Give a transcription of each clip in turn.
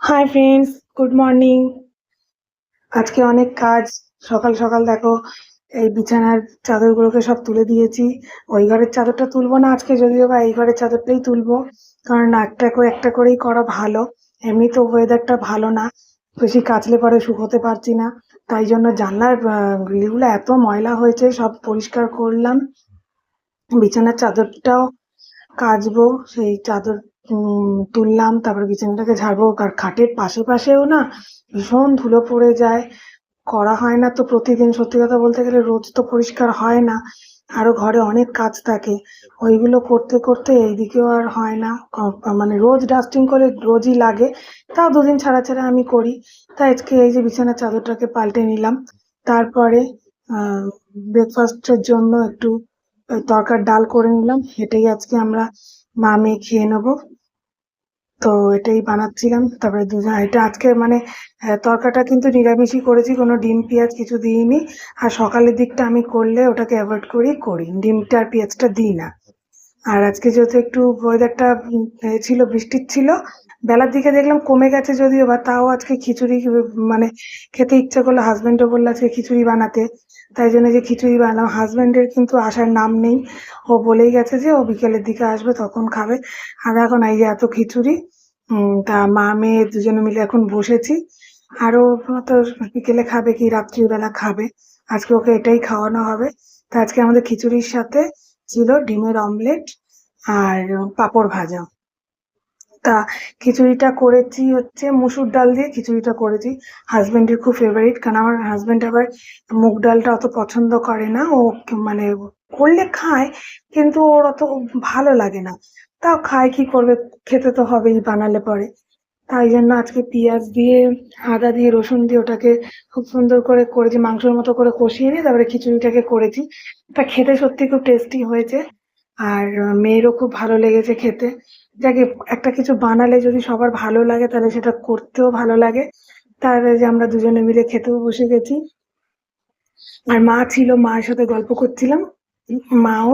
Hi friends, good morning. আজকে অনেক কাজ। সকাল সকাল দেখো, এই বিছানার চাদরগুলোকে সব তুলে দিয়েছি। ওই ঘরের চাদরটা তুলবো না আজকে, যদিও বা এই ঘরের চাদরটাই তুলবো, কারণ একটা করেই করা ভালো। এমনি তো ওয়েদারটা ভালো না, বেশি কাচলে পরে শুকোতে পারছি না। তাই জন্য জানলার গ্রিলগুলো এত ময়লা হয়েছে, সব পরিষ্কার করলাম। বিছানার চাদরটাও কাচবো, সেই চাদর তুললাম, তারপর বিছানাটাকে ঝাড়বো। আর খাটের পাশে পাশেও না ভীষণ ধুলো পড়ে যায়, করা হয় না তো প্রতিদিন। সত্যি কথা বলতে গেলে রোজ তো পরিষ্কার হয় না, আরো ঘরে অনেক কাজ থাকে। ওইগুলো করতে করতে এইদিকেও আর হয় না। মানে রোজ ডাস্টিং করে রোজই লাগে, তাও দুদিন ছাড়া ছাড়া আমি করি। তাই আজকে এই যে বিছানার চাদরটাকে পাল্টে নিলাম। তারপরে ব্রেকফাস্টের জন্য একটু তরকার ডাল করে নিলাম, এটাই আজকে আমরা মা মেয়ে খেয়ে নেবো। তো এটাই বানাচ্ছিলাম। তারপরে দুজন এটা আজকে মানে তরকাটা কিন্তু নিরামিষই করেছি, কোনো ডিম পেঁয়াজ কিছু দিইনি। আর সকালের দিকটা আমি করলে ওটাকে অ্যাভয়েড করি, ডিমটা আর পেঁয়াজটা দিই না। আর আজকে যেহেতু একটু ওয়েদারটা ছিল, বৃষ্টির ছিল, বেলার দিকে দেখলাম কমে গেছে যদিও বা, তাও আজকে খিচুড়ি মানে খেতে ইচ্ছা করলো। হাজবেন্ডও বললো আজকে খিচুড়ি বানাতে, তাই জন্য যে খিচুড়ি বানালাম। হাজবেন্ডের কিন্তু আসার নাম নেই, ও বলেই গেছে যে ও বিকেলের দিকে আসবে, তখন খাবে। আর এখন এই যে এত খিচুড়ি, তা মা মেয়ে দুজনে মিলে এখন বসেছি। আরো তো বিকেলে খাবে কি রাত্রিবেলা খাবে, আজকে ওকে এটাই খাওয়ানো হবে। তা আজকে আমাদের খিচুড়ির সাথে ছিল ডিমের অমলেট আর পাঁপড় ভাজা। তা খিচুড়িটা করেছি হচ্ছে মুসুর ডাল দিয়ে খিচুড়িটা করেছি। হাজবেন্ডের খুব ফেভারিট, কারণ আমার হাজবেন্ড আবার মুগ ডালটা অত পছন্দ করে না। ও মানে করলে খায়, কিন্তু ওর অত ভালো লাগে না। তাও খায়, কি করবে, খেতে তো হবেই বানালে পরে। তাই জন্য আজকে পেঁয়াজ দিয়ে, আদা দিয়ে, রসুন দিয়ে ওটাকে খুব সুন্দর করে করেছি, মাংসের মতো করে কষিয়ে নিয়ে তারপরে খিচুড়িটাকে করেছি। তা খেতে সত্যি খুব টেস্টি হয়েছে, আর মেয়েরও খুব ভালো লেগেছে খেতে। যাকে একটা কিছু বানালে যদি সবার ভালো লাগে, তাহলে সেটা করতেও ভালো লাগে। তাহলে যে আমরা দুজনে মিলে খেতেও বসে গেছি। আর মা ছিল, মায়ের সাথে গল্প করছিলাম। মাও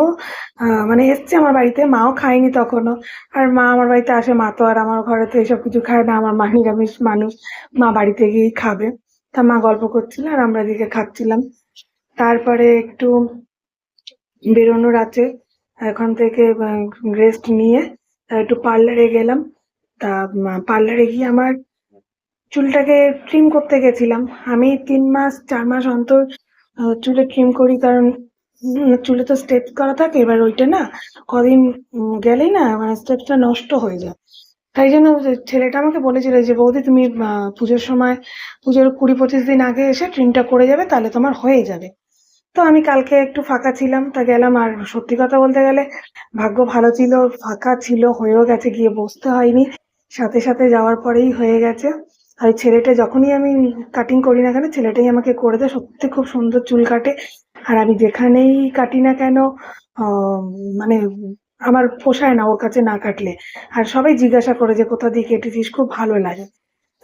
মানে এসছে আমার বাড়িতে, মাও খায়নি তখনও। আর মা আমার বাড়িতে আসে, মা তো আর আমার ঘরে তো এসব কিছু খায় না, আমার মা নিরামিষ মানুষ, মা বাড়িতে গিয়েই খাবে। তা মা গল্প করছিল আর আমরা এদিকে খাচ্ছিলাম। তারপরে একটু বেরোনোর আছে, এখন থেকে রেস্ট নিয়ে একটু পার্লারে গেলাম। তা পার্লারে গিয়ে আমার চুলটাকে ট্রিম করতে গেছিলাম। আমি 3 মাস 4 মাস অন্তর চুলে ট্রিম করি, কারণ চুলে তো স্টেপ করা থাকে, এবার ওইটা না কদিন গেলেই না মানে স্টেপটা নষ্ট হয়ে যায়। তাই জন্য ছেলেটা আমাকে বলেছিল যে বৌদি তুমি পুজোর সময়, পুজোর 20-25 দিন আগে এসে ট্রিমটা করে যাবে, তাহলে তোমার হয়ে যাবে। তো আমি কালকে একটু ফাঁকা ছিলাম, তা গেলাম। আর সত্যি কথা বলতে গেলে ভাগ্য ভালো ছিল, ফাঁকা ছিল, হয়েও গেছে, গিয়ে বসতে হয়নি, সাথে সাথে যাওয়ার পরেই হয়ে গেছে। আর ওই ছেলেটা যখনই আমি কাটিং করি না কেন, ছেলেটাই আমাকে করে দেয়, সত্যি খুব সুন্দর চুল কাটে। আর আমি যেখানেই কাটি না কেন, আহ, মানে আমার পোষায় না ওর কাছে না কাটলে। আর সবাই জিজ্ঞাসা করে যে কোথা দিয়ে কেটেছিস, খুব ভালো লাগে।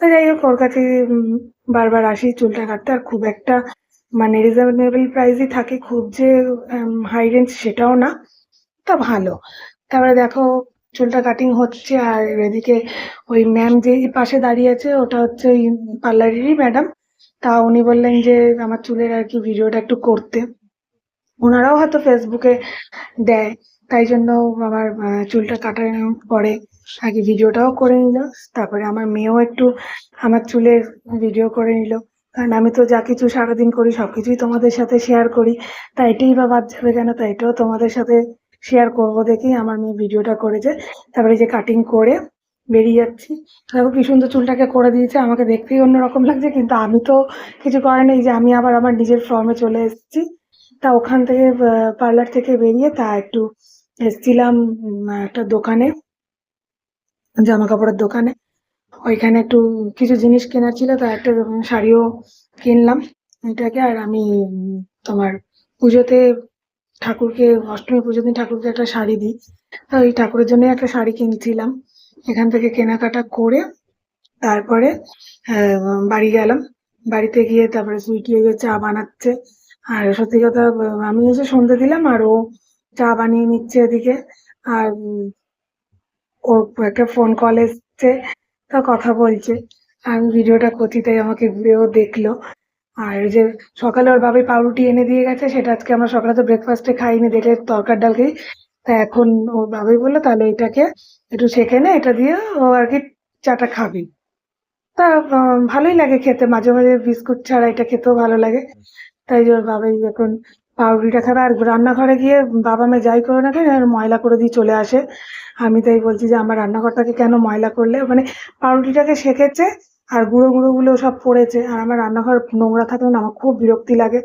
তা যাই হোক, ওর কাছে বারবার আসি চুলটা কাটতে। আর খুব একটা মানে রিজনেবল প্রাইসই থাকে, খুব যে হাই রেঞ্জ সেটাও না, তা ভালো। তারপরে দেখো চুলটা কাটিং হচ্ছে, আর এদিকে ওই ম্যাম যে পাশে দাঁড়িয়ে আছে, ওটা হচ্ছে ওই পার্লারেরই ম্যাডাম। তা উনি বললেন যে আমার চুলের আর কি ভিডিওটা একটু করতে, ওনারাও হয়তো ফেসবুকে দেয়, তাই জন্য আমার চুলটা কাটার পরে আগে ভিডিওটাও করে নিল। তারপরে আমার মেয়েও একটু আমার চুলের ভিডিও করে নিল, কারণ আমি তো যা কিছু সারাদিন করি সবকিছুই তোমাদের সাথে শেয়ার করি। তাই এটাই বা বাদ যাবে কেন, তাই এটাও তোমাদের সাথে শেয়ার করবো দেখেই আমার মেয়ে ভিডিওটা করেছে। তারপরে যে কাটিং করে বেরিয়ে যাচ্ছি, দেখো কি সুন্দর চুলটাকে করে দিয়েছে, আমাকে দেখতেই অন্যরকম লাগছে, কিন্তু আমি তো কিছু করার নেই, যে আমি আবার আমার নিজের ফর্মে চলে এসেছি। তা ওখান থেকে পার্লার থেকে বেরিয়ে তা একটু এসছিলাম একটা দোকানে, জামা কাপড়ের দোকানে। ওইখানে একটু কিছু জিনিস কেনার ছিল, তা একটা শাড়িও কিনলাম এটাকে। আর আমি তোমার পুজোতে ঠাকুরকে, অষ্টমী পুজোর দিন ঠাকুরকে একটা শাড়ি দিই, তা ওই ঠাকুরের জন্য একটা শাড়ি কিনছিলাম। এখান থেকে কেনাকাটা করে তারপরে বাড়ি গেলাম। বাড়িতে গিয়ে তারপরে সুইটি এই যে চা বানাচ্ছে। আর সত্যি কথা, আমি এসে সন্ধ্যে দিলাম আর ও চা বানিয়ে নিচ্ছে এদিকে। আর ওর একটা ফোন কল এসছে, তা কথা বলছে। আমি ভিডিওটা করছি তাই আমাকে ঘুরেও দেখলো। আর ওই যে সকালে ওর বাবাই পাউরুটি এনে দিয়ে গেছে, সেটা আজকে আমরা সকালে তো ব্রেকফাস্টে খাইনি, দেখে তরকার ডাল খাই। তা এখন ওর বাবাই বললো তাহলে এটাকে একটু সেঁকে নে, এটা দিয়ে ও আর কি চাটা খাবি। তা ভালোই লাগে খেতে, মাঝে মাঝে বিস্কুট ছাড়া এটা খেতেও ভালো লাগে। তাই যে ওর বাবাই এখন পাউরুটিটা খাবে। আর রান্নাঘরে গিয়ে বাবা মেয়ে যাই করে না কেন ময়লা করে দিয়ে চলে আসে। আমি তাই বলছি যে আমার রান্নাঘরটাকে কেন ময়লা করলে, মানে পাউরুটিটাকে সেঁকেছে আর গুঁড়ো গুঁড়ো গুলো সব পড়েছে, আর আমার রান্নাঘর নোংরা থাকলে না আমার খুব বিরক্তি লাগে।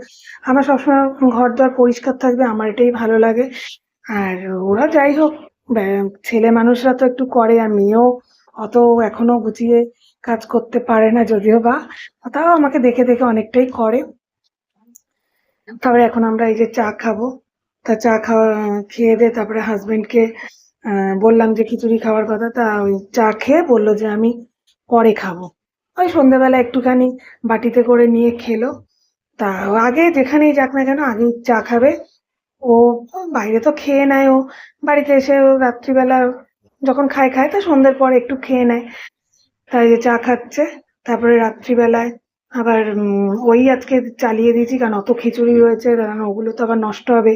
আমার সবসময় ঘর দর পরিষ্কার থাকবে, আমার এটাই ভালো লাগে। আর ওরা যাই হোক, ছেলে মানুষরা তো একটু করে, আর মেয়েও অত এখনো গুছিয়ে কাজ করতে পারে না যদিও বা, তাও আমাকে দেখে দেখে অনেকটাই করে। তারপরে এখন আমরা এই যে চা খাবো। তা চা খাওয়া খেয়ে দিয়ে তারপরে হাজবেন্ডকে বললাম যে খিচুড়ি খাওয়ার কথা, তা ওই চা খেয়ে বললো যে আমি পরে খাবো। ওই সন্ধ্যেবেলা একটুখানি বাটিতে করে নিয়ে খেলো। তা ও আগে যেখানেই যাক না কেন আগে চা খাবে। ও বাইরে তো খেয়ে নেয়, ও বাড়িতে এসে ও রাত্রিবেলা যখন খায় খায়, তা সন্ধ্যের পর একটু খেয়ে নেয়। তাই যে চা খাচ্ছে। তারপরে রাত্রিবেলায় আবার ওই আজকে চালিয়ে দিয়েছি, কারণ অত খিচুড়ি রয়েছে, কারণ ওগুলো তো আবার নষ্ট হবে।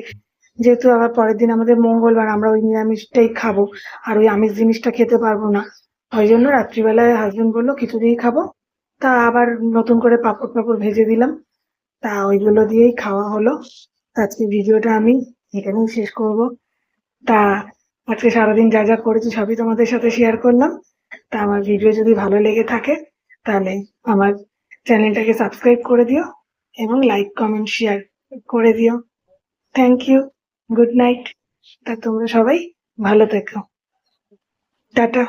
যেহেতু আবার পরের দিন আমাদের মঙ্গলবার, আমরা ওই নিরামিষটাই খাবো, আর ওই আমিষ জিনিসটা খেতে পারবো না। ওই জন্য রাত্রিবেলায় হাজবেন্ড বললো খিচুড়িই খাবো। তা আবার নতুন করে পাঁপড় টাপড় ভেজে দিলাম। তা ওইগুলো দিয়েই খাওয়া হলো। তা আজকে ভিডিওটা আমি এখানেই শেষ করব। তা আজকে সারাদিন যা যা করেছি সবই তোমাদের সাথে শেয়ার করলাম। তা আমার ভিডিও যদি ভালো লেগে থাকে তাহলে আমার চ্যানেলটাকে সাবস্ক্রাইব করে দিও এবং লাইক কমেন্ট শেয়ার করে দিও। Thank you. Good night. তা তোমরা সবাই ভালো থেকো। টাটা।